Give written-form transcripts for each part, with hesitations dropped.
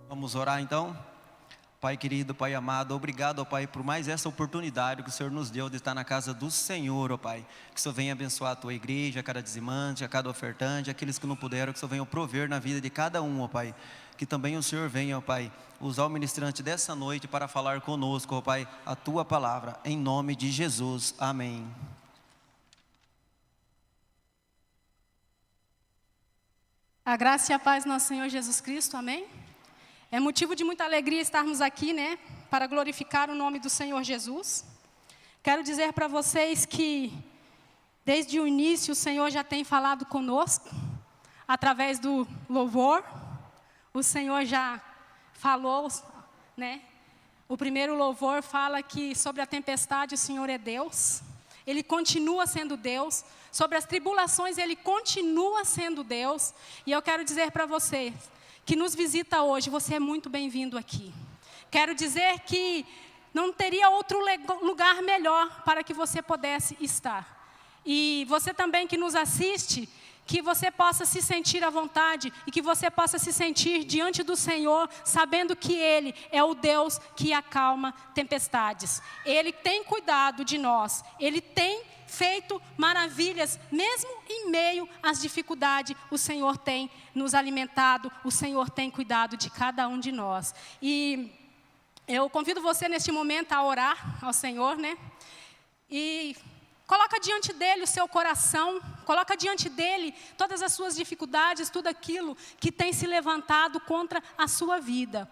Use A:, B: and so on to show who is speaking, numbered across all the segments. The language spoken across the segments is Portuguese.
A: Vamos orar então? Pai querido, Pai amado, obrigado, ó Pai, por mais essa oportunidade que o Senhor nos deu de estar na casa do Senhor, ó Pai. Que o Senhor venha abençoar a Tua igreja, a cada dizimante, a cada ofertante, aqueles que não puderam, que o Senhor venha prover na vida de cada um, ó Pai. Que também o Senhor venha, ó Pai, usar o ministrante dessa noite para falar conosco, ó Pai, a Tua palavra, em nome de Jesus. Amém.
B: A graça e a paz do nosso Senhor Jesus Cristo, amém? É motivo de muita alegria estarmos aqui, né, para glorificar o nome do Senhor Jesus. Quero dizer para vocês que, desde o início, o Senhor já tem falado conosco, através do louvor. O Senhor já falou, né? O primeiro louvor fala que sobre a tempestade o Senhor é Deus. Ele continua sendo Deus. Sobre as tribulações, Ele continua sendo Deus. E eu quero dizer para vocês que nos visita hoje, você é muito bem-vindo aqui. Quero dizer que não teria outro lugar melhor para que você pudesse estar. E você também que nos assiste, que você possa se sentir à vontade e que você possa se sentir diante do Senhor, sabendo que Ele é o Deus que acalma tempestades. Ele tem cuidado de nós, Ele tem feito maravilhas, mesmo em meio às dificuldades, o Senhor tem nos alimentado, o Senhor tem cuidado de cada um de nós. E eu convido você neste momento a orar ao Senhor, né? E coloca diante dEle o seu coração, coloca diante dEle todas as suas dificuldades, tudo aquilo que tem se levantado contra a sua vida.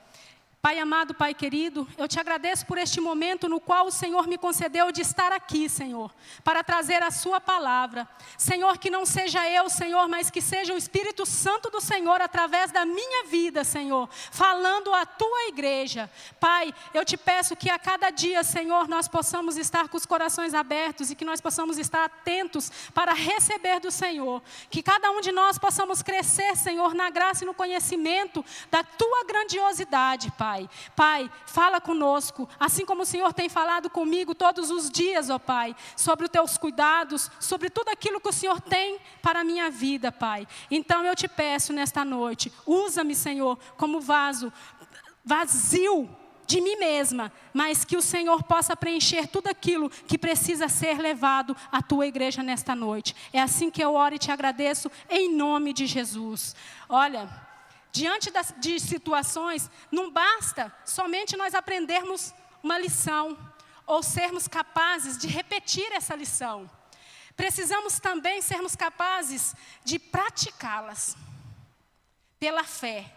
B: Pai amado, Pai querido, eu te agradeço por este momento no qual o Senhor me concedeu de estar aqui, Senhor, para trazer a sua palavra. Senhor, que não seja eu, Senhor, mas que seja o Espírito Santo do Senhor através da minha vida, Senhor, falando à tua igreja. Pai, eu te peço que a cada dia, Senhor, nós possamos estar com os corações abertos e que nós possamos estar atentos para receber do Senhor. Que cada um de nós possamos crescer, Senhor, na graça e no conhecimento da tua grandiosidade, Pai. Pai, fala conosco, assim como o Senhor tem falado comigo todos os dias, ó Pai, sobre os teus cuidados, sobre tudo aquilo que o Senhor tem para a minha vida, Pai. Então eu te peço nesta noite, usa-me, Senhor, como vaso vazio de mim mesma, mas que o Senhor possa preencher tudo aquilo que precisa ser levado à tua igreja nesta noite. É assim que eu oro e te agradeço, em nome de Jesus. Olha, diante de situações, não basta somente nós aprendermos uma lição ou sermos capazes de repetir essa lição. Precisamos também sermos capazes de praticá-las pela fé.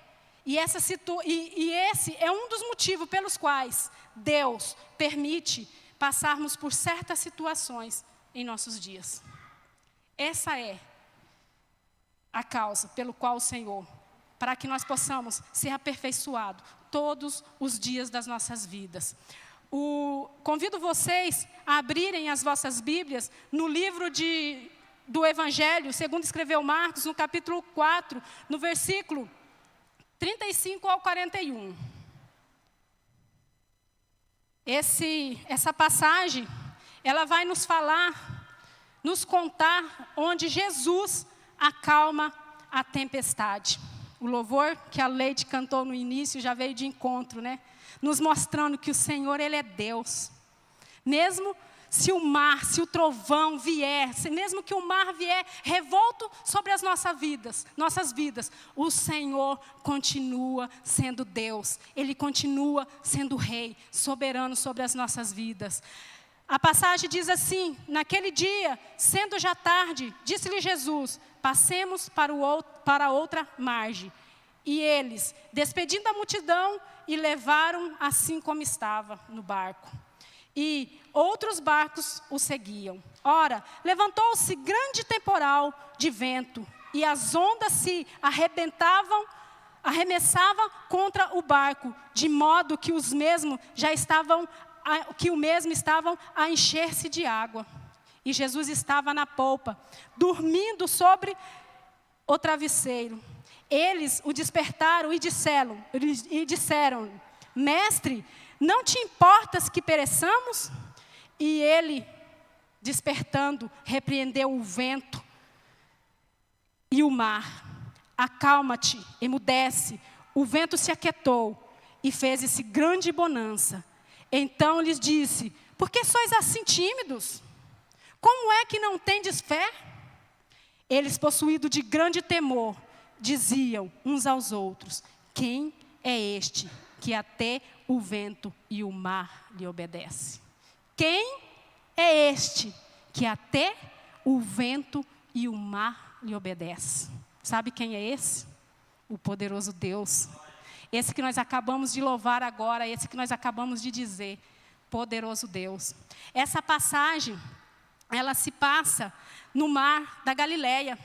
B: E esse é um dos motivos pelos quais Deus permite passarmos por certas situações em nossos dias. Essa é a causa pelo qual o Senhor, para que nós possamos ser aperfeiçoados todos os dias das nossas vidas. Convido vocês a abrirem as vossas Bíblias no livro do Evangelho, segundo escreveu Marcos, no capítulo 4, no versículo 35 ao 41. Essa passagem, ela vai nos falar, nos contar onde Jesus acalma a tempestade. O louvor que a Leide cantou no início já veio de encontro, né? Nos mostrando que o Senhor, Ele é Deus. Mesmo se o mar, se o trovão vier, mesmo que o mar vier revolto sobre as nossas vidas, o Senhor continua sendo Deus. Ele continua sendo Rei, soberano sobre as nossas vidas. A passagem diz assim: naquele dia, sendo já tarde, disse-lhe Jesus: passemos para outra margem. E eles, despedindo a multidão, e levaram assim como estava no barco. E outros barcos o seguiam. Ora, levantou-se grande temporal de vento, e as ondas se arremessavam contra o barco, de modo que o mesmo estavam a encher-se de água. E Jesus estava na polpa, dormindo sobre o travesseiro. Eles o despertaram e disseram: Mestre, não te importas que pereçamos? E ele, despertando, repreendeu o vento e o mar. Acalma-te, emudece. o vento se aquietou e fez-se grande bonança. Então lhes disse: por que sois assim tímidos? Como é que não tendes fé? Eles, possuídos de grande temor, diziam uns aos outros: quem é este que até o vento e o mar lhe obedecem? Quem é este que até o vento e o mar lhe obedecem? Sabe quem é esse? O poderoso Deus. Esse que nós acabamos de louvar agora, esse que nós acabamos de dizer, poderoso Deus. Essa passagem, ela se passa no mar da Galileia.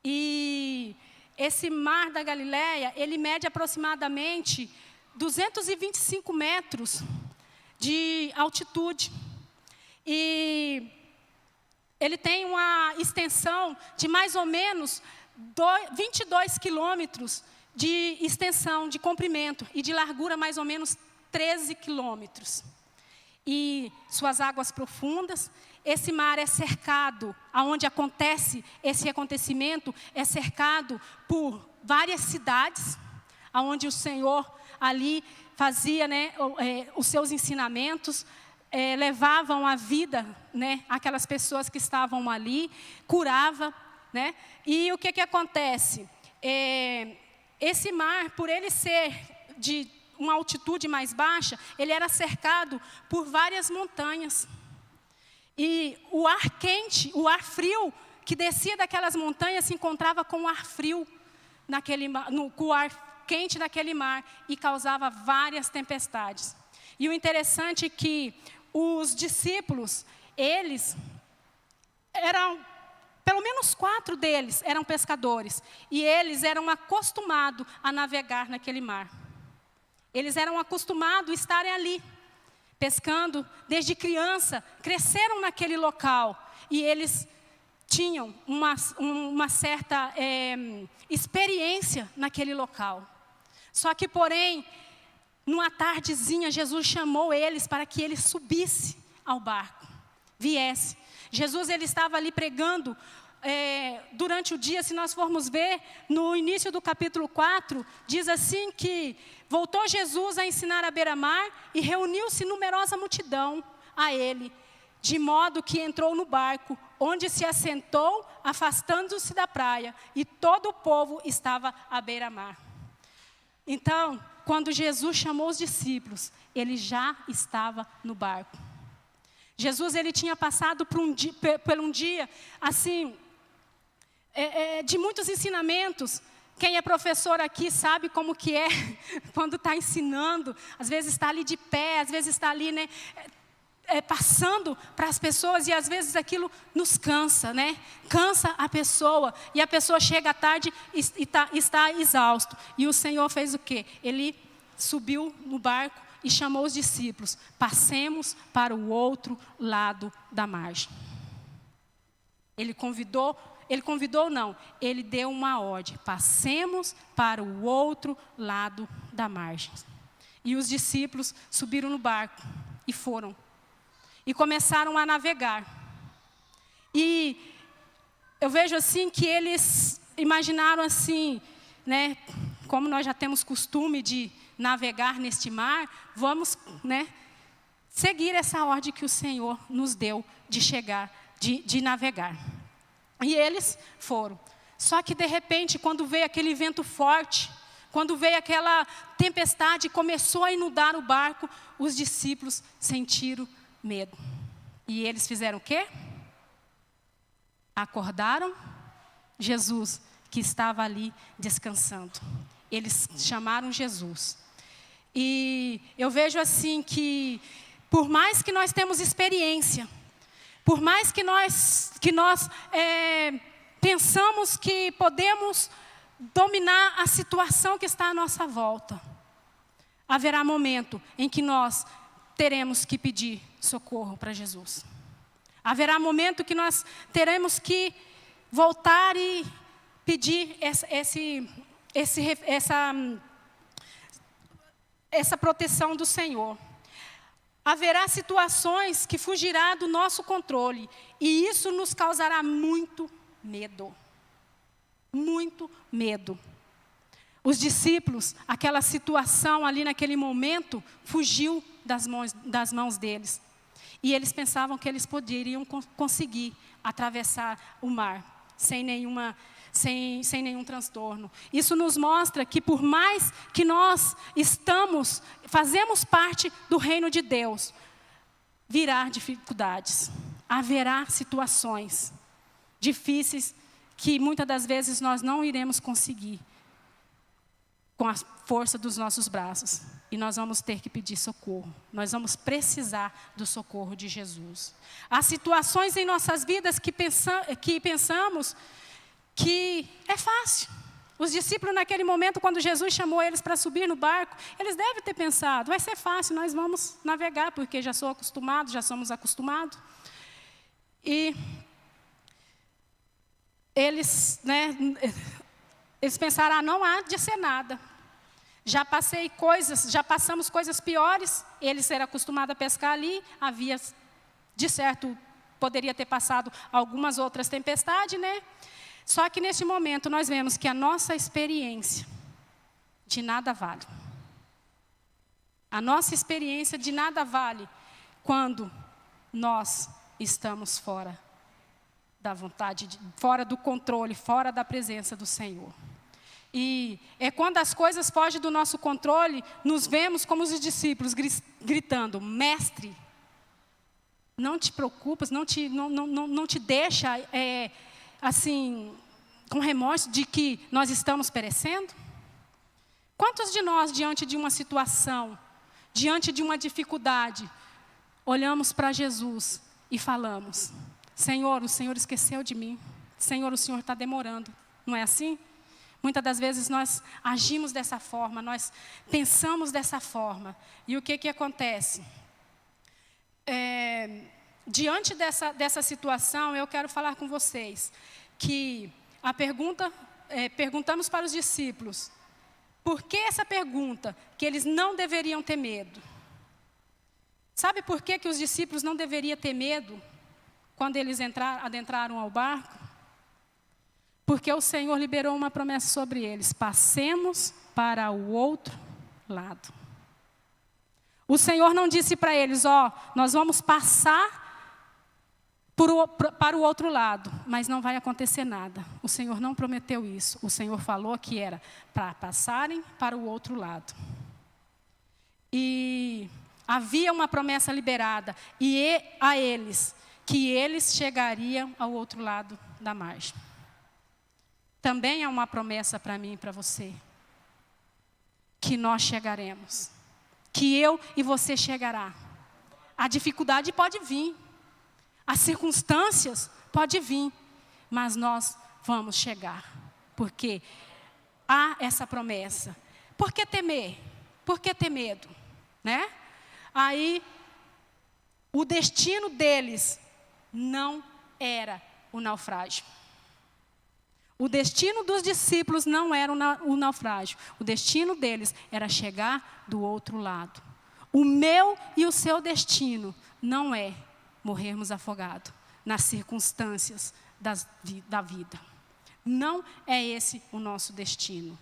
B: E esse mar da Galileia, ele mede aproximadamente 225 metros de altitude. E ele tem uma extensão de mais ou menos 22 quilômetros de extensão, de comprimento, e de largura mais ou menos 13 quilômetros. E suas águas profundas, esse mar é cercado, aonde acontece esse acontecimento, é cercado por várias cidades, aonde o Senhor ali fazia, né, os seus ensinamentos, levavam a vida, né, aquelas pessoas que estavam ali, curava, né? E o que acontece? Esse mar, por ele ser de uma altitude mais baixa, ele era cercado por várias montanhas. E o ar quente, o ar frio, que descia daquelas montanhas, se encontrava com o ar frio, com o ar quente daquele mar, e causava várias tempestades. E o interessante é que os discípulos, eles eram, pelo menos 4 deles eram pescadores. E eles eram acostumados a navegar naquele mar. Eles eram acostumados a estarem ali, pescando desde criança, cresceram naquele local. E eles tinham uma certa experiência naquele local. Só que, porém, numa tardezinha, Jesus chamou eles para que eles subissem ao barco, viesse. Jesus, ele estava ali pregando durante o dia. Se nós formos ver, no início do capítulo 4, diz assim que voltou Jesus a ensinar à beira-mar e reuniu-se numerosa multidão a ele, de modo que entrou no barco, onde se assentou, afastando-se da praia, e todo o povo estava à beira-mar. Então, quando Jesus chamou os discípulos, ele já estava no barco. Jesus, ele tinha passado por um dia, assim, de muitos ensinamentos. Quem é professor aqui sabe como que é, quando está ensinando, às vezes está ali de pé, às vezes está ali, né, passando para as pessoas, e às vezes aquilo nos cansa, né? Cansa a pessoa, e a pessoa chega à tarde e está exausto. E o Senhor fez o quê? Ele subiu no barco e chamou os discípulos: passemos para o outro lado da margem. Ele deu uma ordem: passemos para o outro lado da margem. E os discípulos subiram no barco e foram. E começaram a navegar. E eu vejo assim que eles imaginaram assim, né, como nós já temos costume de navegar neste mar, vamos, né, seguir essa ordem que o Senhor nos deu de chegar, de navegar. E eles foram. Só que de repente, quando veio aquele vento forte, quando veio aquela tempestade, começou a inundar o barco, os discípulos sentiram medo. E eles fizeram o quê? Acordaram Jesus, que estava ali descansando. Eles chamaram Jesus. E eu vejo assim que, por mais que nós temos experiência, por mais que nós pensamos que podemos dominar a situação que está à nossa volta, haverá momento em que nós teremos que pedir socorro para Jesus. Haverá momento que nós teremos que voltar e pedir essa proteção do Senhor. Haverá situações que fugirá do nosso controle, e isso nos causará muito medo. Muito medo. os discípulos, aquela situação ali naquele momento, fugiu das mãos deles. E eles pensavam que eles poderiam conseguir atravessar o mar sem nenhum transtorno. Isso nos mostra que por mais que nós fazemos parte do reino de Deus, virá dificuldades, haverá situações difíceis que muitas das vezes nós não iremos conseguir com a força dos nossos braços. E nós vamos ter que pedir socorro. Nós vamos precisar do socorro de Jesus. Há situações em nossas vidas que pensamos que é fácil. Os discípulos naquele momento, quando Jesus chamou eles para subir no barco, eles devem ter pensado, vai ser fácil, nós vamos navegar, porque já somos acostumados. E eles pensaram, não há de ser nada. Já passamos coisas piores. Eles eram acostumados a pescar ali, havia, de certo, poderia ter passado algumas outras tempestades, né? Só que neste momento nós vemos que a nossa experiência de nada vale. A nossa experiência de nada vale quando nós estamos fora da vontade, fora do controle, fora da presença do Senhor. E é quando as coisas fogem do nosso controle, nos vemos como os discípulos gritando, mestre, não te preocupas, não te deixa assim, com remorso de que nós estamos perecendo? Quantos de nós, diante de uma situação, diante de uma dificuldade, olhamos para Jesus e falamos, Senhor, o Senhor esqueceu de mim. Senhor, o Senhor está demorando. Não é assim? Muitas das vezes nós agimos dessa forma, nós pensamos dessa forma. E o que acontece? Diante dessa situação, eu quero falar com vocês que perguntamos para os discípulos, por que essa pergunta? Que eles não deveriam ter medo. Sabe por que os discípulos não deveriam ter medo quando eles adentraram ao barco? Porque o Senhor liberou uma promessa sobre eles, passemos para o outro lado. O Senhor não disse para eles, nós vamos passar para o outro lado, mas não vai acontecer nada. O Senhor não prometeu isso. O Senhor falou que era para passarem para o outro lado. E havia uma promessa liberada a eles, que eles chegariam ao outro lado da margem. Também é uma promessa para mim e para você, que nós chegaremos, que eu e você chegará. A dificuldade pode vir, as circunstâncias podem vir, mas nós vamos chegar, porque há essa promessa. Por que temer? Por que ter medo? Né? Aí, o destino deles não era o naufrágio. O destino dos discípulos não era o naufrágio. O destino deles era chegar do outro lado. O meu e o seu destino não é morrermos afogados nas circunstâncias da vida. Não é esse o nosso destino.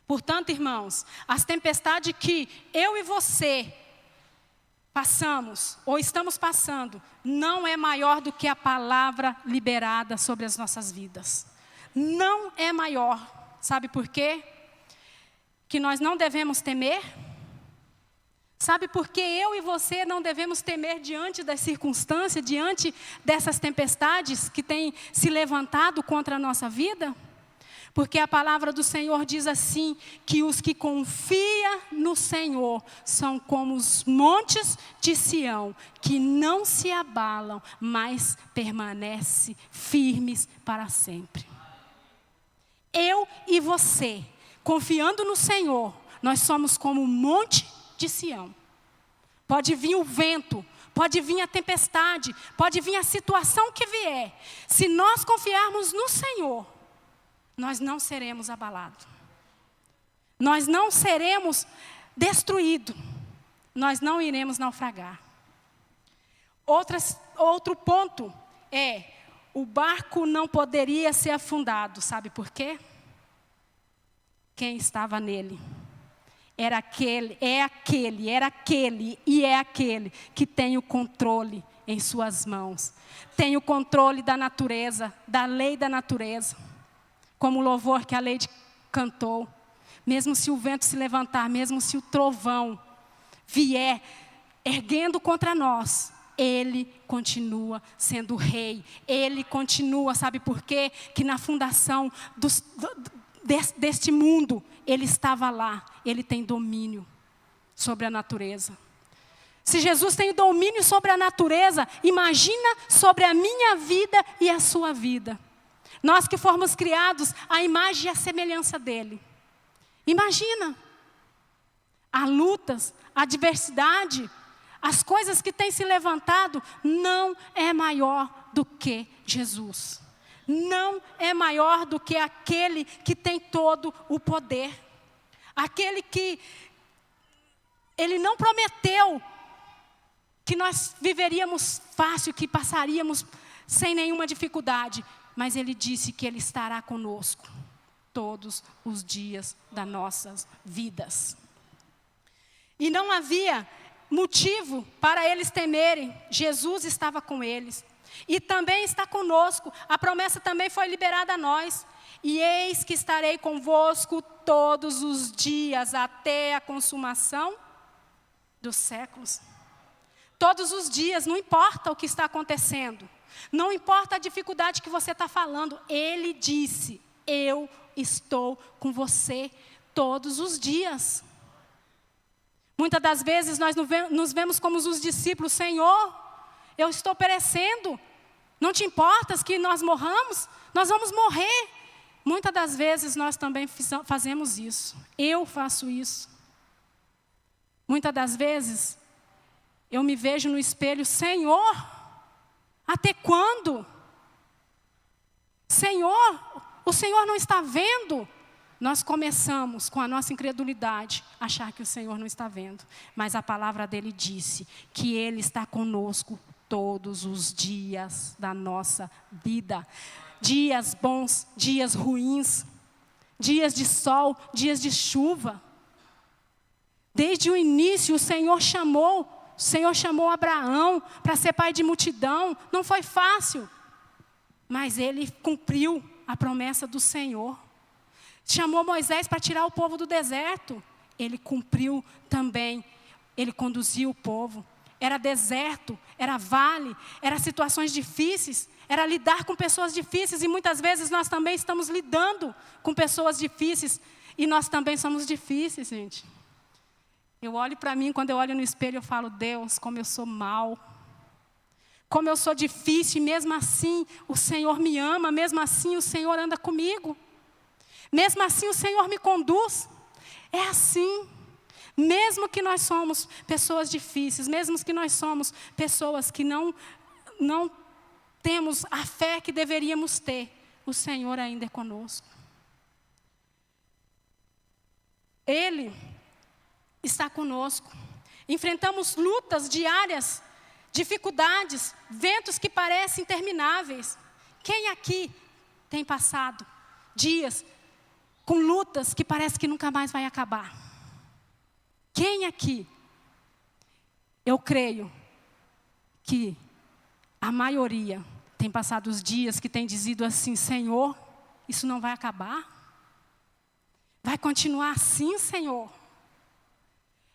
B: Portanto, irmãos, as tempestades que eu e você passamos ou estamos passando não é maior do que a palavra liberada sobre as nossas vidas. Não é maior. Sabe por quê? Que nós não devemos temer? Sabe por que eu e você não devemos temer diante das circunstâncias, diante dessas tempestades que têm se levantado contra a nossa vida? Porque a palavra do Senhor diz assim, que os que confiam no Senhor são como os montes de Sião, que não se abalam, mas permanecem firmes para sempre. Eu e você, confiando no Senhor, nós somos como um monte de Sião. Pode vir o vento, pode vir a tempestade, pode vir a situação que vier. Se nós confiarmos no Senhor, nós não seremos abalados. Nós não seremos destruídos. Nós não iremos naufragar. Outro ponto é, o barco não poderia ser afundado. Sabe por quê? quem estava nele. Era aquele e é aquele que tem o controle em suas mãos. Tem o controle da natureza, da lei da natureza. Como o louvor que a Leide cantou. Mesmo se o vento se levantar, mesmo se o trovão vier erguendo contra nós, Ele continua sendo rei. Ele continua, sabe por quê? Que na fundação deste mundo, Ele estava lá. Ele tem domínio sobre a natureza. Se Jesus tem domínio sobre a natureza, imagina sobre a minha vida e a sua vida. Nós que fomos criados à imagem e à semelhança dEle. Imagina. Há lutas, a adversidade, as coisas que têm se levantado, não é maior do que Jesus. Não é maior do que aquele que tem todo o poder. Aquele que Ele não prometeu que nós viveríamos fácil, que passaríamos sem nenhuma dificuldade. Mas Ele disse que Ele estará conosco todos os dias das nossas vidas. E não havia motivo para eles temerem. Jesus estava com eles. E também está conosco. A promessa também foi liberada a nós. E eis que estarei convosco todos os dias até a consumação dos séculos. Todos os dias, não importa o que está acontecendo. Não importa a dificuldade que você está falando. Ele disse, eu estou com você todos os dias. Muitas das vezes nós nos vemos como os discípulos. Senhor, eu estou perecendo. Não te importas que nós morramos? Nós vamos morrer. Muitas das vezes nós também fazemos isso. Eu faço isso. Muitas das vezes eu me vejo no espelho. Senhor, até quando? Senhor, o Senhor não está vendo? Nós começamos com a nossa incredulidade a achar que o Senhor não está vendo. Mas a palavra dele disse que Ele está conosco todos os dias da nossa vida. Dias bons, dias ruins, dias de sol, dias de chuva. Desde o início o Senhor chamou Abraão para ser pai de multidão. Não foi fácil, mas ele cumpriu a promessa do Senhor. Chamou Moisés para tirar o povo do deserto. Ele cumpriu também. Ele conduziu o povo. Era deserto, era vale, era situações difíceis, era lidar com pessoas difíceis. E muitas vezes nós também estamos lidando com pessoas difíceis. E nós também somos difíceis, gente. Eu olho para mim, quando eu olho no espelho, eu falo, Deus, como eu sou mal. Como eu sou difícil, e mesmo assim o Senhor me ama, mesmo assim o Senhor anda comigo. Mesmo assim o Senhor me conduz. É assim. Mesmo que nós somos pessoas difíceis, mesmo que nós somos pessoas que não temos a fé que deveríamos ter, o Senhor ainda é conosco. Ele está conosco. Enfrentamos lutas diárias, dificuldades, ventos que parecem intermináveis. Quem aqui tem passado dias com lutas que parece que nunca mais vai acabar? Quem aqui? Eu creio que a maioria tem passado os dias que tem dizido assim, Senhor, isso não vai acabar? Vai continuar assim, Senhor?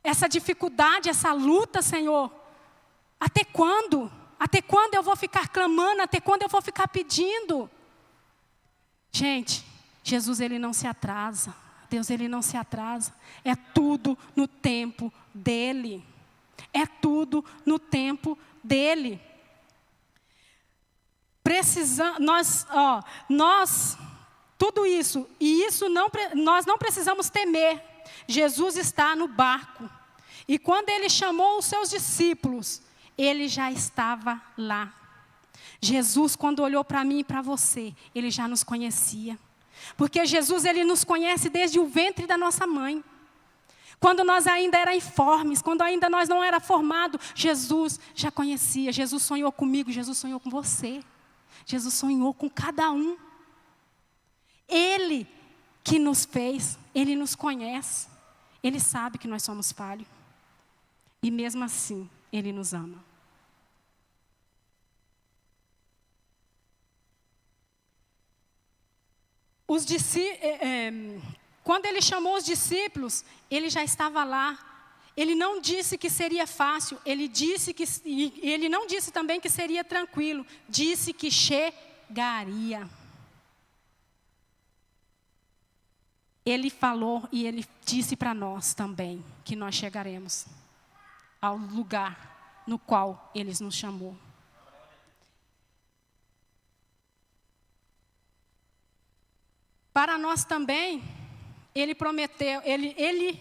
B: Essa dificuldade, essa luta, Senhor, até quando? Até quando eu vou ficar clamando? Até quando eu vou ficar pedindo? Gente, Jesus, Ele não se atrasa. Deus, Ele não se atrasa. É tudo no tempo dEle. É tudo no tempo dEle. Tudo isso, e isso nós não precisamos temer. Jesus está no barco. E quando Ele chamou os seus discípulos, Ele já estava lá. Jesus, quando olhou para mim e para você, Ele já nos conhecia. Porque Jesus, Ele nos conhece desde o ventre da nossa mãe. Quando nós ainda éramos informes, quando ainda nós não era formado, Jesus já conhecia. Jesus sonhou comigo, Jesus sonhou com você. Jesus sonhou com cada um. Ele que nos fez, Ele nos conhece. Ele sabe que nós somos falhos. E mesmo assim, Ele nos ama. Quando Ele chamou os discípulos, Ele já estava lá. Ele não disse que seria fácil, ele não disse também que seria tranquilo, disse que chegaria. Ele falou e Ele disse para nós também que nós chegaremos ao lugar no qual Ele nos chamou. Para nós também, Ele prometeu, Ele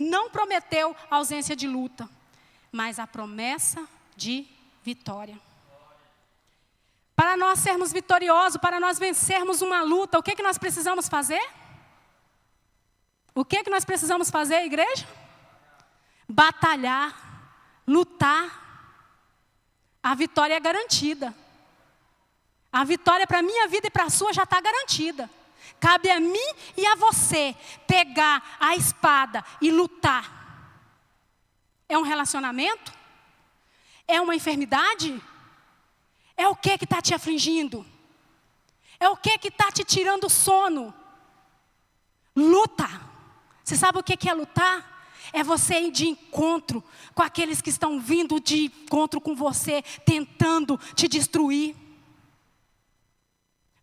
B: não prometeu ausência de luta, mas a promessa de vitória. Para nós sermos vitoriosos, para nós vencermos uma luta, o que nós precisamos fazer? O que nós precisamos fazer, igreja? Batalhar, lutar. A vitória é garantida. A vitória para a minha vida e para a sua já está garantida. Cabe a mim e a você pegar a espada e lutar. É um relacionamento? É uma enfermidade? É o que está te afligindo? É o que está te tirando o sono? Luta. Você sabe o que é lutar? É você ir de encontro com aqueles que estão vindo de encontro com você, tentando te destruir.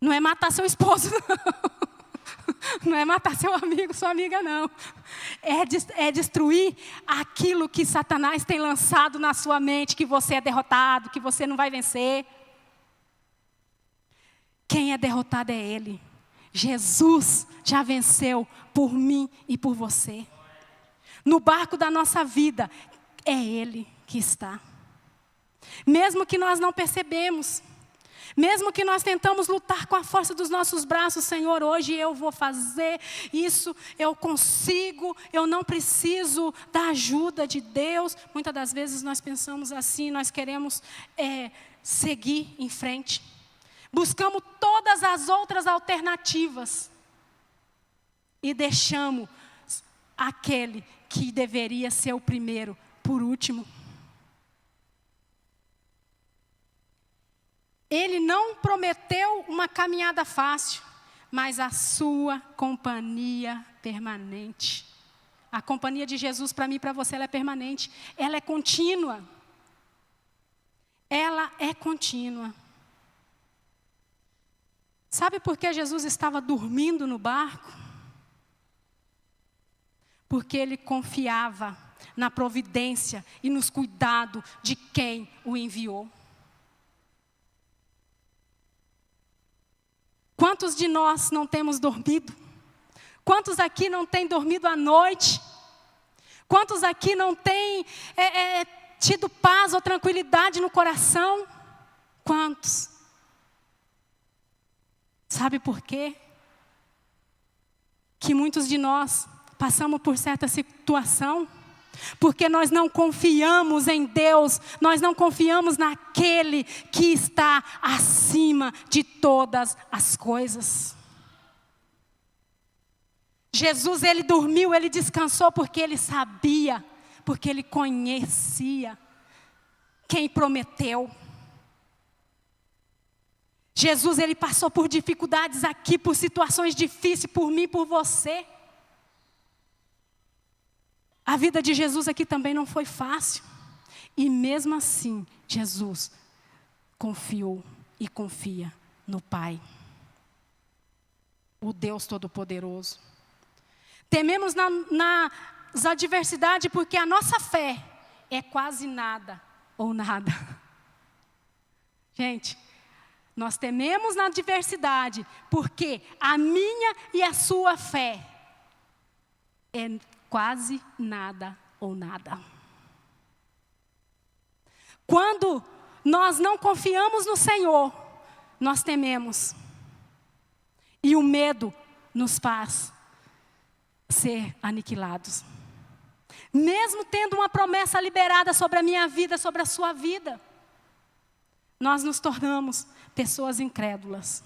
B: Não é matar seu esposo, não. Não é matar seu amigo, sua amiga, não. É destruir aquilo que Satanás tem lançado na sua mente, que você é derrotado, que você não vai vencer. Quem é derrotado é Ele. Jesus já venceu por mim e por você. No barco da nossa vida, é Ele que está. Mesmo que nós não percebemos, mesmo que nós tentamos lutar com a força dos nossos braços, Senhor, hoje eu vou fazer isso, eu consigo, eu não preciso da ajuda de Deus. Muitas das vezes nós pensamos assim, nós queremos seguir em frente. Buscamos todas as outras alternativas e deixamos aquele que deveria ser o primeiro por último. Ele não prometeu uma caminhada fácil, mas a sua companhia permanente. A companhia de Jesus para mim e para você, ela é permanente. Ela é contínua. Ela é contínua. Sabe por que Jesus estava dormindo no barco? Porque Ele confiava na providência e nos cuidados de quem o enviou. Quantos de nós não temos dormido? Quantos aqui não têm dormido à noite? Quantos aqui não têm tido paz ou tranquilidade no coração? Quantos? Sabe por quê? Que muitos de nós passamos por certa situação, porque nós não confiamos em Deus, nós não confiamos naquele que está acima de todas as coisas. Jesus, Ele dormiu, Ele descansou porque Ele sabia, porque Ele conhecia quem prometeu. Jesus, Ele passou por dificuldades aqui, por situações difíceis, por mim, por você. A vida de Jesus aqui também não foi fácil. E mesmo assim, Jesus confiou e confia no Pai, o Deus Todo-Poderoso. Tememos nas adversidades porque a nossa fé é quase nada ou nada. Gente, nós tememos na adversidade porque a minha e a sua fé é quase nada ou nada. Quando nós não confiamos no Senhor, nós tememos. E o medo nos faz ser aniquilados. Mesmo tendo uma promessa liberada sobre a minha vida, sobre a sua vida, nós nos tornamos pessoas incrédulas.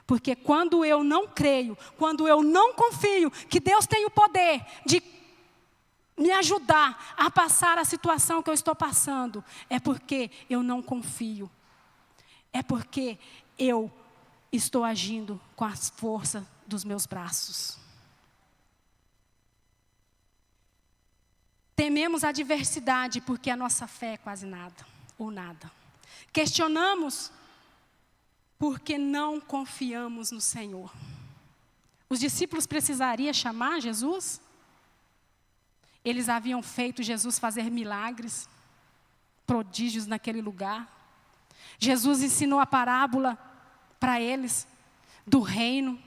B: Porque quando eu não creio, quando eu não confio que Deus tem o poder de me ajudar a passar a situação que eu estou passando, é porque eu não confio. É porque eu estou agindo com a força dos meus braços. Tememos a adversidade porque a nossa fé é quase nada, ou nada. Questionamos porque não confiamos no Senhor. Os discípulos precisariam chamar Jesus? Eles haviam feito Jesus fazer milagres, prodígios naquele lugar. Jesus ensinou a parábola para eles do reino.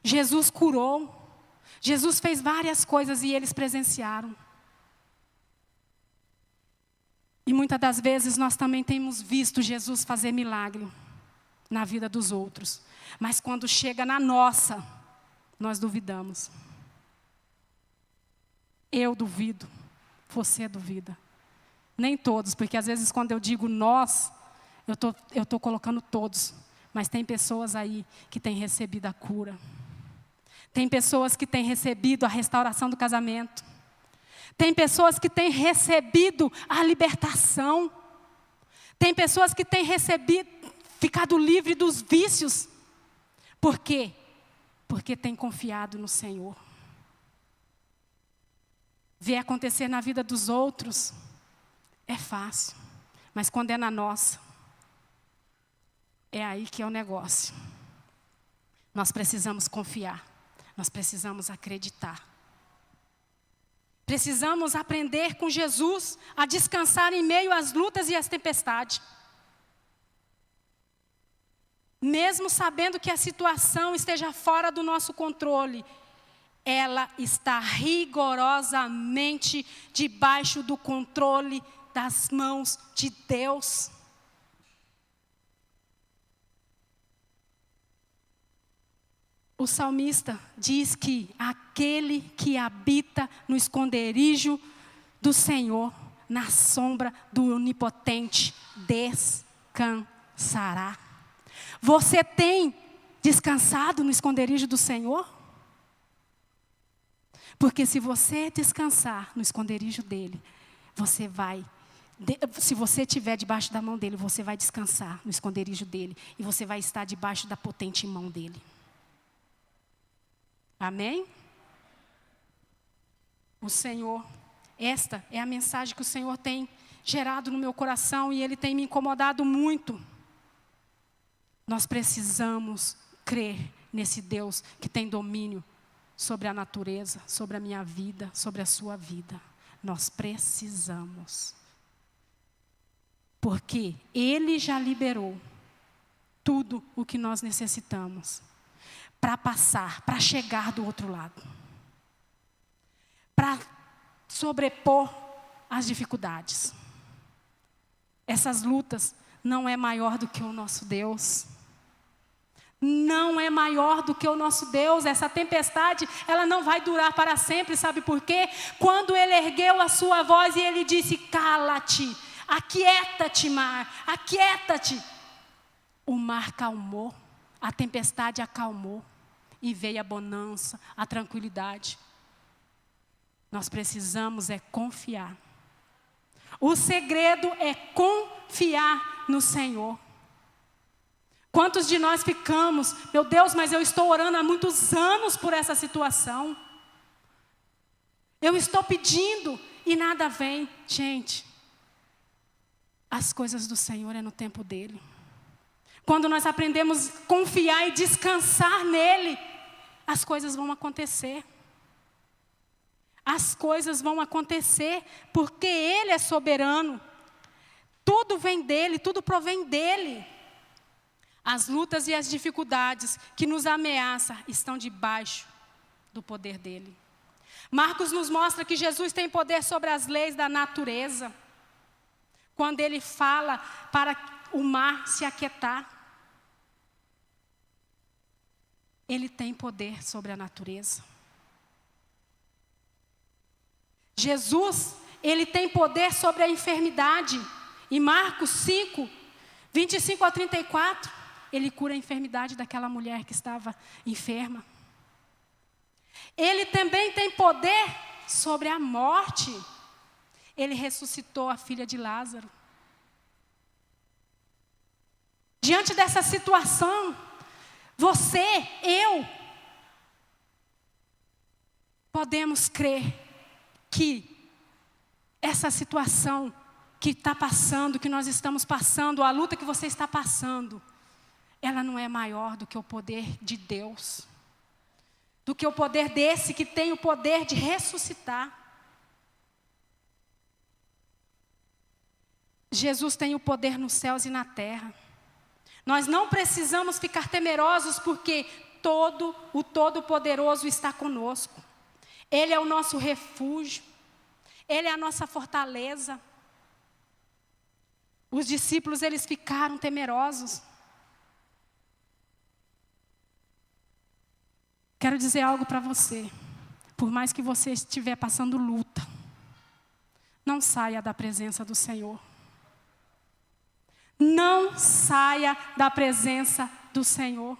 B: Jesus curou. Jesus fez várias coisas e eles presenciaram. E muitas das vezes nós também temos visto Jesus fazer milagre na vida dos outros. Mas quando chega na nossa, nós duvidamos. Eu duvido, você duvida. Nem todos, porque às vezes quando eu digo nós, eu tô colocando todos. Mas tem pessoas aí que têm recebido a cura. Tem pessoas que têm recebido a restauração do casamento. Tem pessoas que têm recebido a libertação. Tem pessoas que têm ficado livre dos vícios. Por quê? Porque têm confiado no Senhor. Ver acontecer na vida dos outros é fácil. Mas quando é na nossa, é aí que é o negócio. Nós precisamos confiar. Nós precisamos acreditar. Precisamos aprender com Jesus a descansar em meio às lutas e às tempestades. Mesmo sabendo que a situação esteja fora do nosso controle, ela está rigorosamente debaixo do controle das mãos de Deus. O salmista diz que aquele que habita no esconderijo do Senhor, na sombra do Onipotente, descansará. Você tem descansado no esconderijo do Senhor? Porque se você descansar no esconderijo dele, se você estiver debaixo da mão dele, você vai descansar no esconderijo dele. E você vai estar debaixo da potente mão dele. Amém? O Senhor, esta é a mensagem que o Senhor tem gerado no meu coração e Ele tem me incomodado muito. Nós precisamos crer nesse Deus que tem domínio sobre a natureza, sobre a minha vida, sobre a sua vida. Nós precisamos. Porque Ele já liberou tudo o que nós necessitamos para passar, para chegar do outro lado. Para sobrepor as dificuldades. Essas lutas não é maior do que o nosso Deus. Não é maior do que o nosso Deus. Essa tempestade, ela não vai durar para sempre, sabe por quê? Quando Ele ergueu a sua voz e Ele disse, cala-te, aquieta-te, mar, aquieta-te. O mar calmou, a tempestade acalmou e veio a bonança, a tranquilidade. Nós precisamos confiar. O segredo é confiar no Senhor. Quantos de nós ficamos, meu Deus, mas eu estou orando há muitos anos por essa situação. Eu estou pedindo e nada vem. Gente, as coisas do Senhor é no tempo dEle. Quando nós aprendemos a confiar e descansar nele, as coisas vão acontecer. As coisas vão acontecer porque Ele é soberano. Tudo vem dEle, tudo provém dEle. As lutas e as dificuldades que nos ameaçam estão debaixo do poder dEle. Marcos nos mostra que Jesus tem poder sobre as leis da natureza. Quando Ele fala para o mar se aquietar. Ele tem poder sobre a natureza. Jesus, Ele tem poder sobre a enfermidade. Em Marcos 5, 25 a 34, Ele cura a enfermidade daquela mulher que estava enferma. Ele também tem poder sobre a morte. Ele ressuscitou a filha de Lázaro. Diante dessa situação, você, eu, podemos crer que essa situação que está passando, que nós estamos passando, a luta que você está passando, ela não é maior do que o poder de Deus, do que o poder desse que tem o poder de ressuscitar. Jesus tem o poder nos céus e na terra. Nós não precisamos ficar temerosos porque o Todo-Poderoso está conosco. Ele é o nosso refúgio. Ele é a nossa fortaleza. Os discípulos, eles ficaram temerosos. Quero dizer algo para você. Por mais que você estiver passando luta, não saia da presença do Senhor. Não saia da presença do Senhor.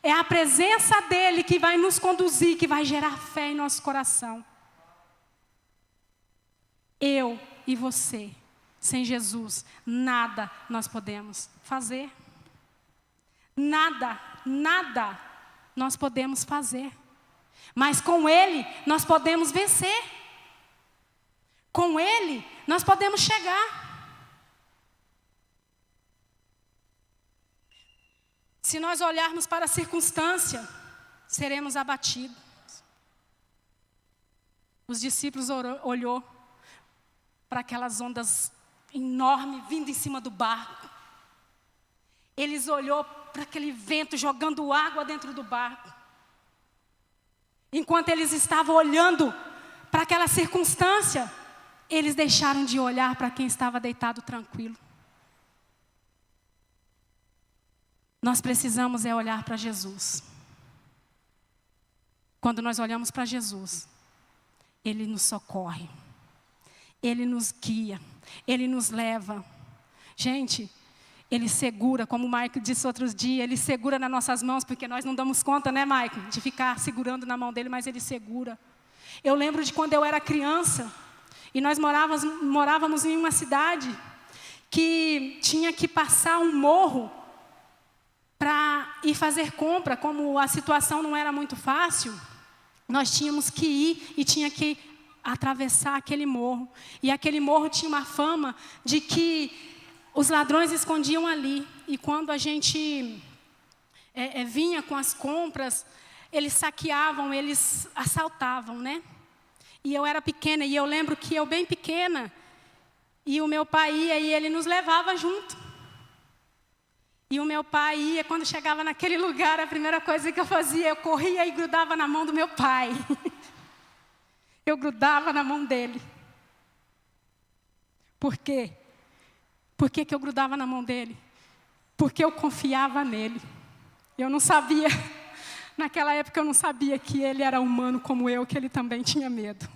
B: É a presença dEle que vai nos conduzir, que vai gerar fé em nosso coração. Eu e você, sem Jesus, nada nós podemos fazer. Nada nós podemos fazer. Mas com Ele nós podemos vencer. Com Ele nós podemos chegar. Se nós olharmos para a circunstância, seremos abatidos. Os discípulos olhou para aquelas ondas enormes vindo em cima do barco. Eles olhou para aquele vento jogando água dentro do barco. Enquanto eles estavam olhando para aquela circunstância, eles deixaram de olhar para quem estava deitado tranquilo. Nós precisamos olhar para Jesus. Quando nós olhamos para Jesus, Ele nos socorre. Ele nos guia. Ele nos leva. Gente, Ele segura, como o Mike disse outros dias, Ele segura nas nossas mãos, porque nós não damos conta, né, Mike, de ficar segurando na mão dEle, mas Ele segura. Eu lembro de quando eu era criança, e nós morávamos em uma cidade que tinha que passar um morro para ir fazer compra. Como a situação não era muito fácil, nós tínhamos que ir e tinha que atravessar aquele morro. E aquele morro tinha uma fama de que os ladrões escondiam ali. E quando a gente vinha com as compras, eles saqueavam, eles assaltavam, né? E eu era pequena, e eu lembro que eu bem pequena, e o meu pai ia e ele nos levava junto. E o meu pai ia, quando chegava naquele lugar, a primeira coisa que eu fazia, eu corria e grudava na mão do meu pai. Eu grudava na mão dele. Por quê? Por que eu grudava na mão dele? Porque eu confiava nele. Eu não sabia, naquela época eu não sabia que ele era humano como eu, que ele também tinha medo.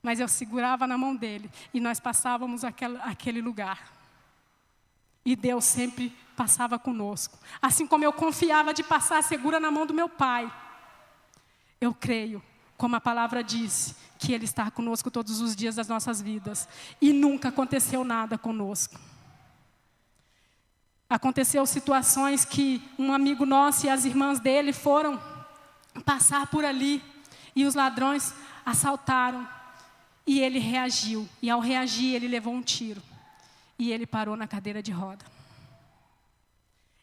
B: Mas eu segurava na mão dele e nós passávamos aquele lugar. E Deus sempre passava conosco. Assim como eu confiava de passar segura na mão do meu pai. Eu creio, como a palavra diz, que Ele está conosco todos os dias das nossas vidas. E nunca aconteceu nada conosco. Aconteceu situações que um amigo nosso e as irmãs dele foram passar por ali. E os ladrões assaltaram. E ele reagiu. E ao reagir, ele levou um tiro. E ele parou na cadeira de roda.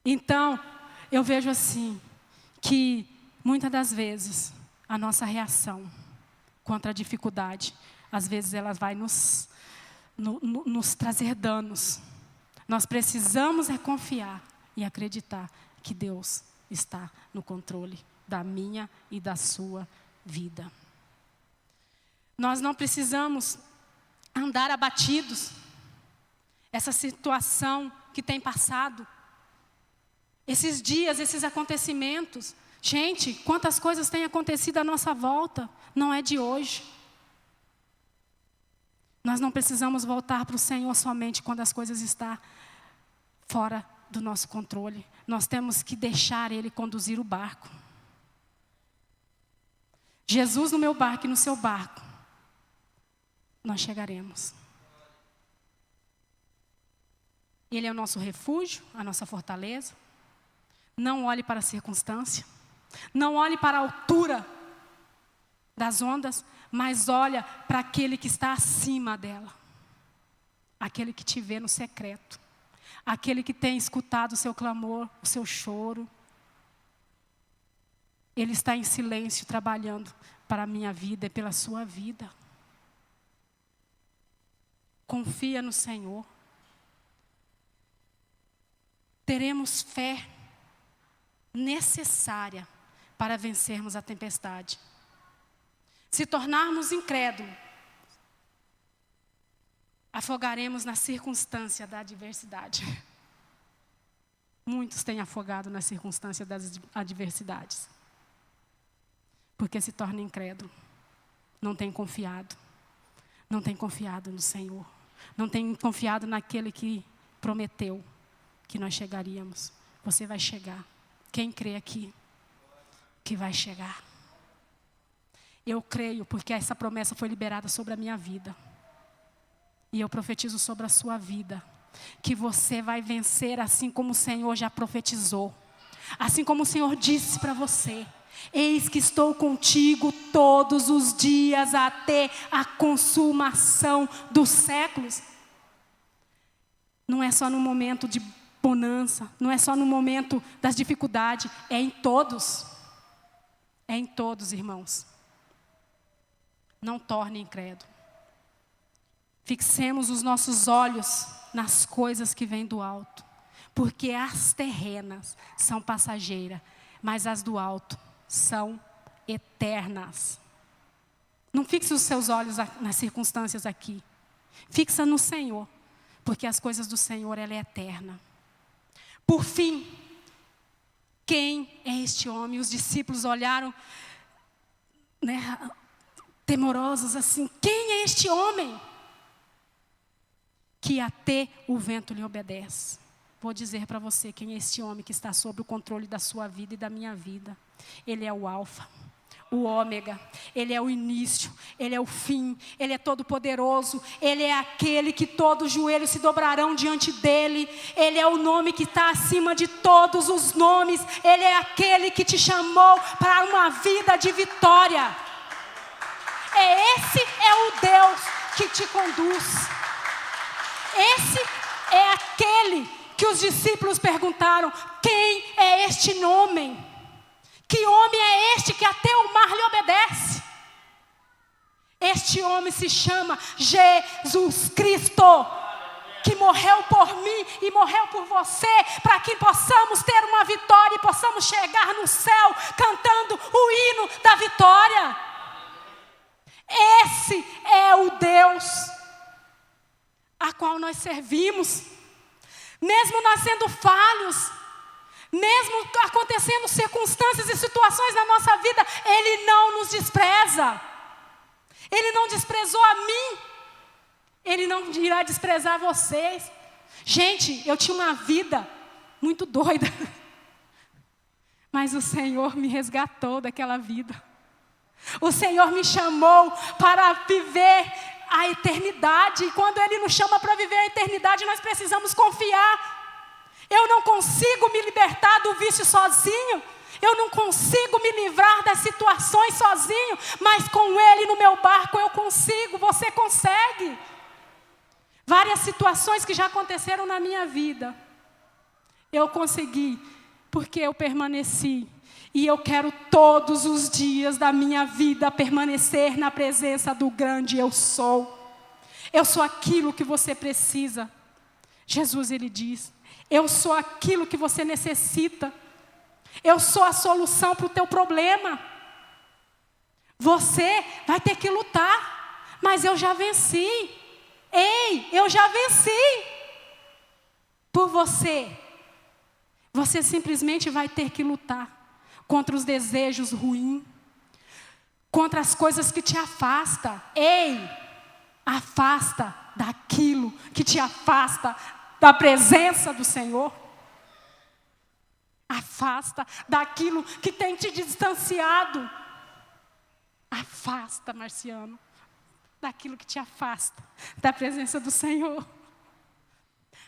B: Então, eu vejo assim, que muitas das vezes, a nossa reação contra a dificuldade, às vezes ela vai nos trazer danos. Nós precisamos confiar e acreditar que Deus está no controle da minha e da sua vida. Nós não precisamos andar abatidos. Essa situação que tem passado, esses dias, esses acontecimentos. Gente, quantas coisas têm acontecido à nossa volta, não é de hoje. Nós não precisamos voltar para o Senhor somente quando as coisas estão fora do nosso controle. Nós temos que deixar Ele conduzir o barco. Jesus no meu barco e no seu barco, nós chegaremos. Ele é o nosso refúgio, a nossa fortaleza. Não olhe para a circunstância. Não olhe para a altura das ondas, mas olha para aquele que está acima dela. Aquele que te vê no secreto. Aquele que tem escutado o seu clamor, o seu choro. Ele está em silêncio trabalhando para a minha vida e pela sua vida. Confia no Senhor. Teremos fé necessária para vencermos a tempestade. Se tornarmos incrédulos, afogaremos na circunstância da adversidade. Muitos têm afogado na circunstância das adversidades. Porque se torna incrédulo. Não tem confiado. Não tem confiado no Senhor. Não tem confiado naquele que prometeu que nós chegaríamos. Você vai chegar. Quem crê aqui que vai chegar? Eu creio porque essa promessa foi liberada sobre a minha vida. E eu profetizo sobre a sua vida, que você vai vencer assim como o Senhor já profetizou. Assim como o Senhor disse para você: eis que estou contigo todos os dias até a consumação dos séculos. Não é só no momento de bonança, não é só no momento das dificuldades, é em todos. É em todos, irmãos. Não torne incrédulo. Fixemos os nossos olhos nas coisas que vêm do alto, porque as terrenas são passageiras, mas as do alto são eternas. Não fixe os seus olhos nas circunstâncias aqui. Fixa no Senhor, porque as coisas do Senhor, ela é eterna. Por fim, quem é este homem? Os discípulos olharam, temorosos assim: quem é este homem? Que até o vento lhe obedece. Vou dizer para você quem é este homem que está sob o controle da sua vida e da minha vida. Ele é o Alfa, o Ômega. Ele é o início, Ele é o fim. Ele é todo poderoso. Ele é aquele que todos os joelhos se dobrarão diante dEle. Ele é o nome que está acima de todos os nomes. Ele é aquele que te chamou para uma vida de vitória. Esse é o Deus que te conduz. Esse é aquele que os discípulos perguntaram: quem é este homem? Que homem é este que até o mar lhe obedece? Este homem se chama Jesus Cristo, que morreu por mim e morreu por você, para que possamos ter uma vitória e possamos chegar no céu cantando o hino da vitória. Esse é o Deus a qual nós servimos. Mesmo nós sendo falhos, mesmo acontecendo circunstâncias e situações na nossa vida, Ele não nos despreza. Ele não desprezou a mim. Ele não irá desprezar vocês. Gente, eu tinha uma vida muito doida. Mas o Senhor me resgatou daquela vida. O Senhor me chamou para viver a eternidade. E quando Ele nos chama para viver a eternidade, nós precisamos confiar. Eu não consigo me libertar do vício sozinho. Eu não consigo me livrar das situações sozinho. Mas com Ele no meu barco eu consigo. Você consegue. Várias situações que já aconteceram na minha vida, eu consegui, porque eu permaneci. E eu quero todos os dias da minha vida permanecer na presença do grande eu sou. Eu sou aquilo que você precisa. Jesus, Ele diz: eu sou aquilo que você necessita. Eu sou a solução para o teu problema. Você vai ter que lutar, mas eu já venci. Ei, eu já venci por você. Você simplesmente vai ter que lutar contra os desejos ruins, contra as coisas que te afastam. Ei, afasta daquilo que te afasta da presença do Senhor. Afasta daquilo que tem te distanciado. Afasta, Marciano, daquilo que te afasta da presença do Senhor.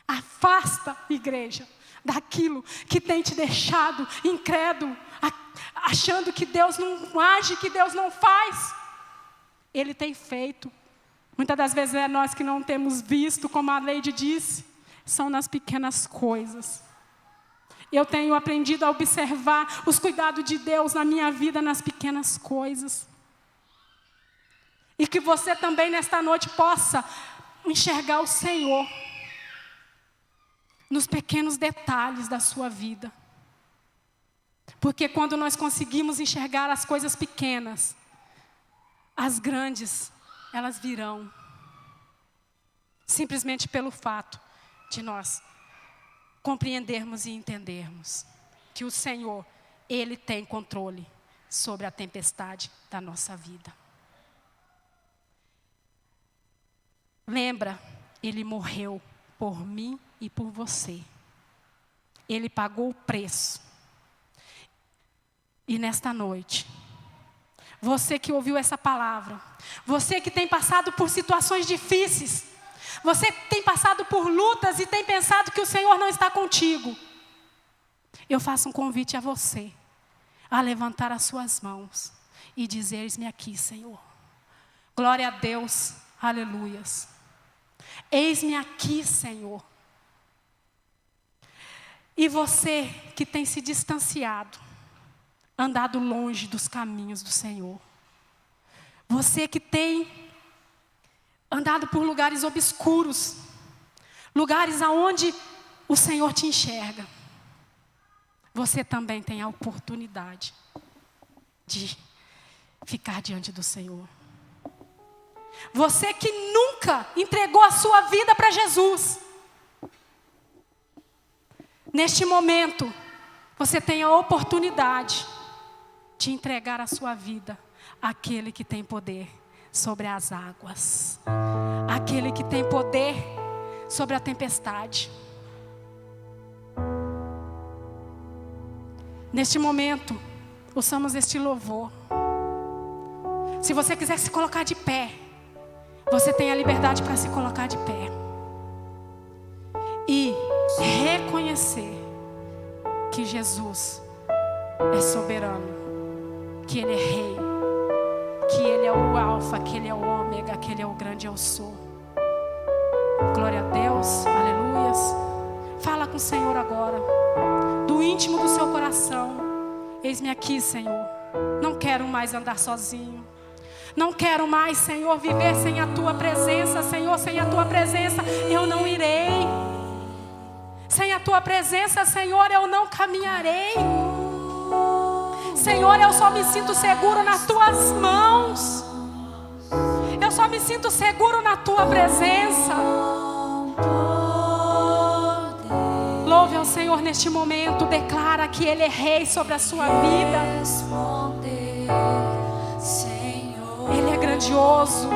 B: Afasta, igreja, daquilo que tem te deixado incrédulo, achando que Deus não age, que Deus não faz. Ele tem feito. Muitas das vezes é nós que não temos visto, como a Leide disse, são nas pequenas coisas. Eu tenho aprendido a observar os cuidados de Deus na minha vida, nas pequenas coisas. E que você também nesta noite possa enxergar o Senhor nos pequenos detalhes da sua vida. Porque quando nós conseguimos enxergar as coisas pequenas, as grandes, elas virão. Simplesmente pelo fato de nós compreendermos e entendermos que o Senhor, Ele tem controle sobre a tempestade da nossa vida. Lembra, Ele morreu por mim e por você. Ele pagou o preço. E nesta noite, você que ouviu essa palavra, você que tem passado por situações difíceis, você que tem passado por lutas e tem pensado que o Senhor não está contigo, eu faço um convite a você, a levantar as suas mãos e dizer: eis-me aqui, Senhor. Glória a Deus, aleluias. Eis-me aqui, Senhor. E você que tem se distanciado, andado longe dos caminhos do Senhor, você que tem andado por lugares obscuros, lugares aonde o Senhor te enxerga, você também tem a oportunidade de ficar diante do Senhor. Você que nunca entregou a sua vida para Jesus, neste momento, você tem a oportunidade de entregar a sua vida àquele que tem poder sobre as águas, aquele que tem poder sobre a tempestade. Neste momento, ouçamos este louvor. Se você quiser se colocar de pé, você tem a liberdade para se colocar de pé e reconhecer que Jesus é soberano, que Ele é Rei, que Ele é o Alfa, que Ele é o Ômega, que Ele é o grande eu sou. Glória a Deus, aleluias. Fala com o Senhor agora, do íntimo do seu coração. Eis-me aqui, Senhor. Não quero mais andar sozinho. Não quero mais, Senhor, viver sem a Tua presença. Senhor, sem a Tua presença eu não irei. Sem a Tua presença, Senhor, eu não caminharei. Senhor, eu só me sinto seguro nas Tuas mãos. Eu só me sinto seguro na Tua presença. Louve ao Senhor neste momento. Declara que Ele é Rei sobre a sua vida. Ele é grandioso.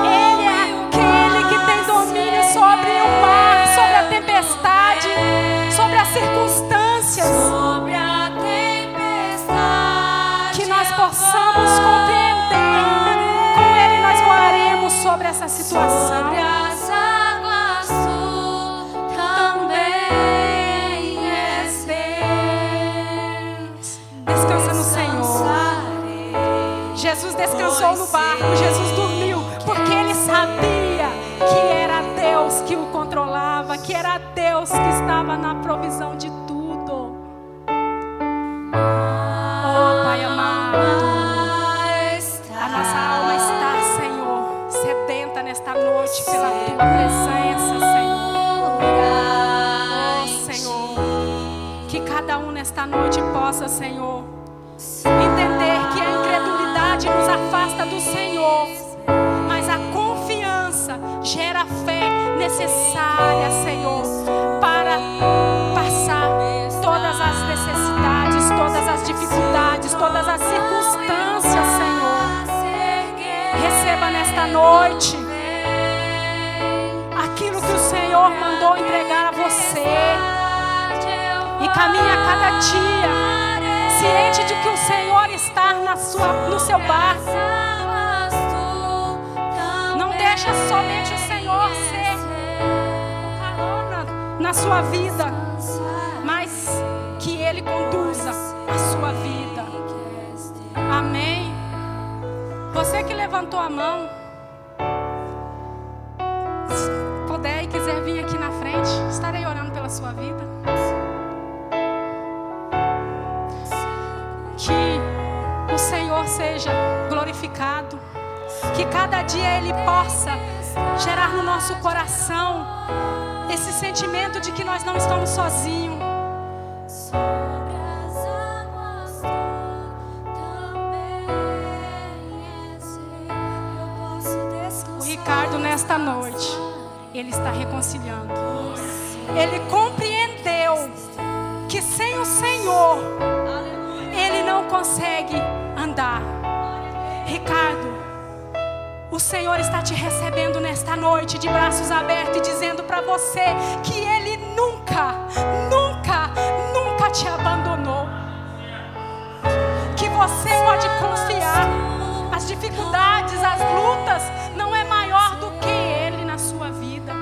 B: Ele é aquele que tem domínio sobre o mar, sobre a tempestade, sobre as circunstâncias. Que nós possamos compreender. Com Ele nós voaremos sobre essa situação. Descansa no Senhor. Jesus descansou no barco, Jesus dormiu, porque Ele sabia que era Deus que o controlava, que era Deus que estava na provisão de tudo. Oh, Pai amado, a nossa alma está, Senhor, sedenta nesta noite pela Tua presença, Senhor. Oh, Senhor, que cada um nesta noite possa, Senhor, entender que a incredulidade nos afasta do Senhor, mas a confiança gera a fé necessária, Senhor, para passar todas as necessidades, todas as dificuldades, todas as circunstâncias, Senhor. Receba nesta noite aquilo que o Senhor mandou entregar a você. e caminha a cada dia, ciente de que o Senhor está no seu barco. Não deixa somente o Senhor ser o carona na sua vida, mas que Ele conduza a sua vida. Amém. Você que levantou a mão, se puder e quiser vir aqui na frente, estarei orando pela sua vida. Que o Senhor seja glorificado, que cada dia Ele possa gerar no nosso coração esse sentimento de que nós não estamos sozinhos. O Ricardo, nesta noite, ele está reconciliando. Ele compreendeu que sem o Senhor ele não consegue andar. Ricardo, o Senhor está te recebendo nesta noite de braços abertos e dizendo para você que Ele nunca, nunca, nunca te abandonou. Que você pode confiar. As dificuldades, as lutas, não é maior do que Ele na sua vida.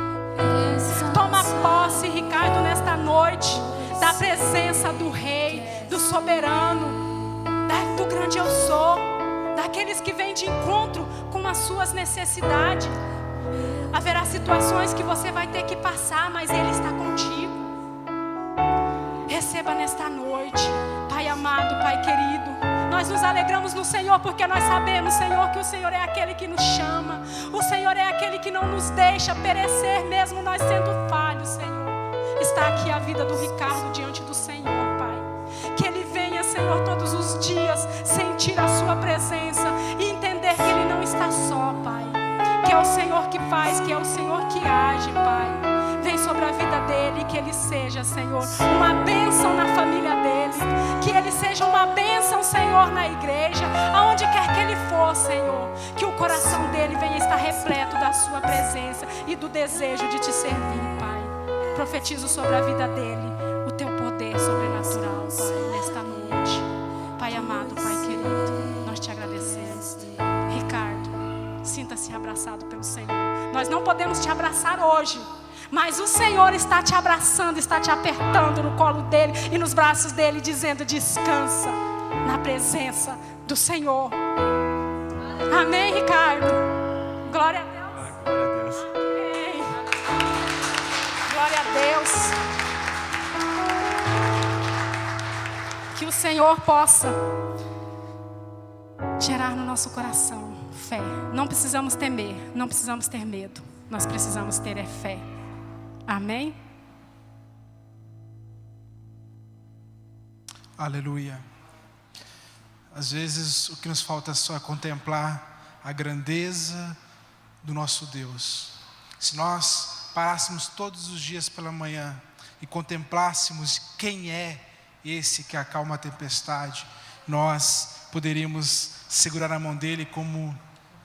B: Toma posse, Ricardo, nesta noite, da presença do Rei, do soberano, do grande eu sou, daqueles que vêm de encontro com as suas necessidades. Haverá situações que você vai ter que passar, mas Ele está contigo. Receba nesta noite, Pai amado, Pai querido. Nós nos alegramos no Senhor porque nós sabemos, Senhor, que o Senhor é aquele que nos chama. O Senhor é aquele que não nos deixa perecer, mesmo nós sendo falhos, Senhor. Está aqui a vida do Ricardo diante do Senhor, Pai. Que ele venha, Senhor, todos os dias sentir a sua presença e entender que ele não está só, Pai. Que é o Senhor que faz, que é o Senhor que age, Pai. Vem sobre a vida dele, que ele seja, Senhor, uma bênção na família dele. Que ele seja uma bênção, Senhor, na igreja, aonde quer que ele for, Senhor. Que o coração dele venha estar repleto da sua presença e do desejo de te servir, Pai. Profetizo sobre a vida dele o teu poder sobrenatural, Pai, nesta noite. Pai amado, Pai querido, nós te agradecemos. Ricardo, sinta-se abraçado pelo Senhor. Nós não podemos te abraçar hoje, mas o Senhor está te abraçando, está te apertando no colo dele e nos braços dele, dizendo: descansa na presença do Senhor. Amém, Ricardo? Glória a Deus.
A: Glória a Deus.
B: Amém. Glória a Deus. Que o Senhor possa gerar no nosso coração fé. Não precisamos temer, não precisamos ter medo. Nós precisamos ter fé. Amém?
C: Aleluia. Às vezes o que nos falta só é contemplar a grandeza do nosso Deus. Se nós parássemos todos os dias pela manhã e contemplássemos quem é esse que acalma a tempestade, nós poderíamos segurar a mão dele, como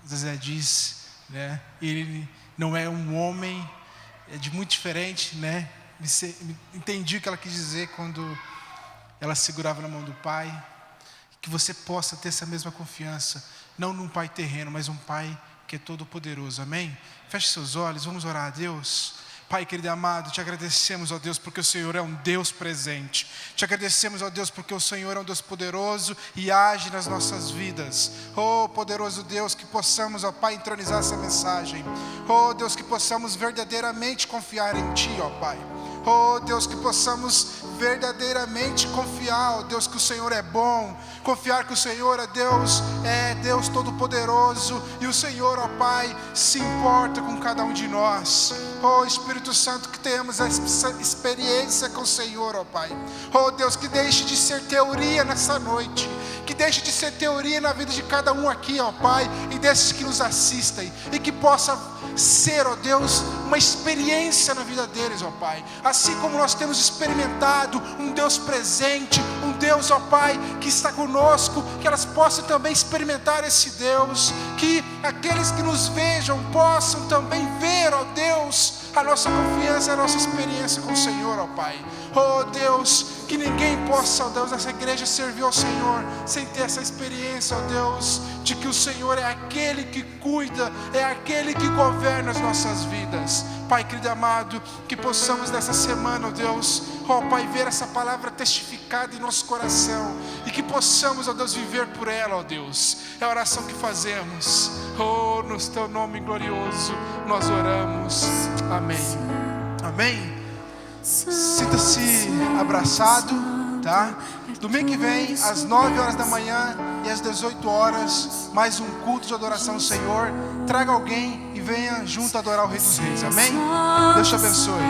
C: Zezé disse, né? Ele não é um homem, é de muito diferente, né? Entendi o que ela quis dizer quando ela segurava na mão do Pai. Que você possa ter essa mesma confiança, não num Pai terreno, mas um Pai que é todo poderoso, amém? Feche seus olhos, vamos orar a Deus. Pai querido e amado, te agradecemos, ó Deus, porque o Senhor é um Deus presente. Te agradecemos, ó Deus, porque o Senhor é um Deus poderoso e age nas nossas vidas. Oh, poderoso Deus, que possamos, ó Pai, entronizar essa mensagem. Oh, Deus, que possamos verdadeiramente confiar em Ti, ó Pai. Oh, Deus, que possamos verdadeiramente confiar, ó Deus, que o Senhor é bom. Confiar que o Senhor é Deus Todo-Poderoso. E o Senhor, ó Pai, se importa com cada um de nós. Oh, Espírito Santo, que tenhamos essa experiência com o Senhor, ó Pai. Oh, Deus, que deixe de ser teoria nessa noite. Que deixe de ser teoria na vida de cada um aqui, ó Pai. E desses que nos assistem. E que possa ser, ó Deus, uma experiência na vida deles, ó Pai. Assim como nós temos experimentado um Deus presente, um Deus, ó Pai, que está conosco, que elas possam também experimentar esse Deus. Que aqueles que nos vejam possam também ver, ó Deus, a nossa confiança, a nossa experiência com o Senhor, ó Pai. Oh Deus, que ninguém possa, ó Deus, nessa igreja servir ao Senhor sem ter essa experiência, ó Deus, de que o Senhor é aquele que cuida, é aquele que governa as nossas vidas. Pai querido e amado, que possamos nessa semana, ó Deus, ó Pai, ver essa palavra testificada em nosso coração e que possamos, ó Deus, viver por ela, ó Deus. É a oração que fazemos, oh, no teu nome glorioso nós oramos, amém. Amém. Sinta-se abraçado, tá? Domingo que vem, às 9 horas da manhã e às 18 horas, mais um culto de adoração ao Senhor. Traga alguém e venha junto adorar o Rei dos Reis, amém? Deus te abençoe.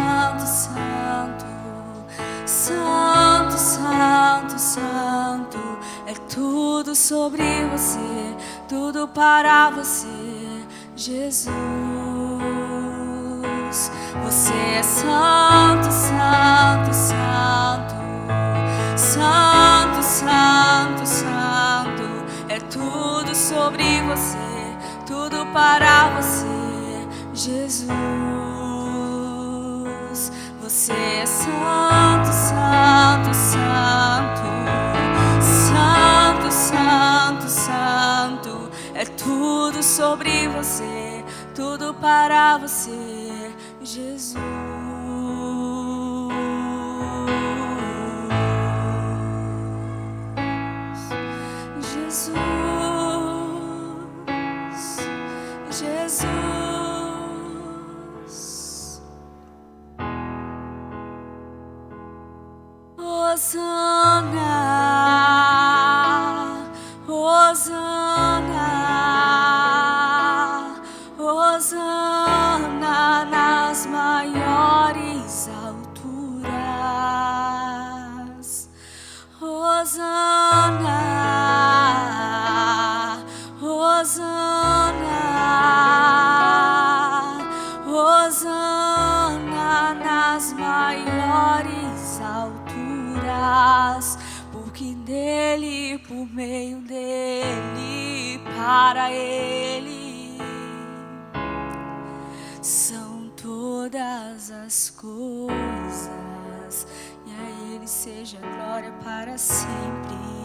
D: Santo, santo, santo, é tudo sobre você, tudo para você, Jesus. Você é santo, santo, santo, santo, santo, santo, é tudo sobre você, tudo para você, Jesus. Você é santo, santo, santo, santo, santo, santo, é tudo sobre você, tudo para você, Jesus. Jesus, Jesus. Hosana, Hosana, Hosana nas maiores alturas. Hosana, Hosana, Hosana nas maiores alturas, porque dele, por meio dele, para ele são todas as coisas, e a ele seja glória para sempre.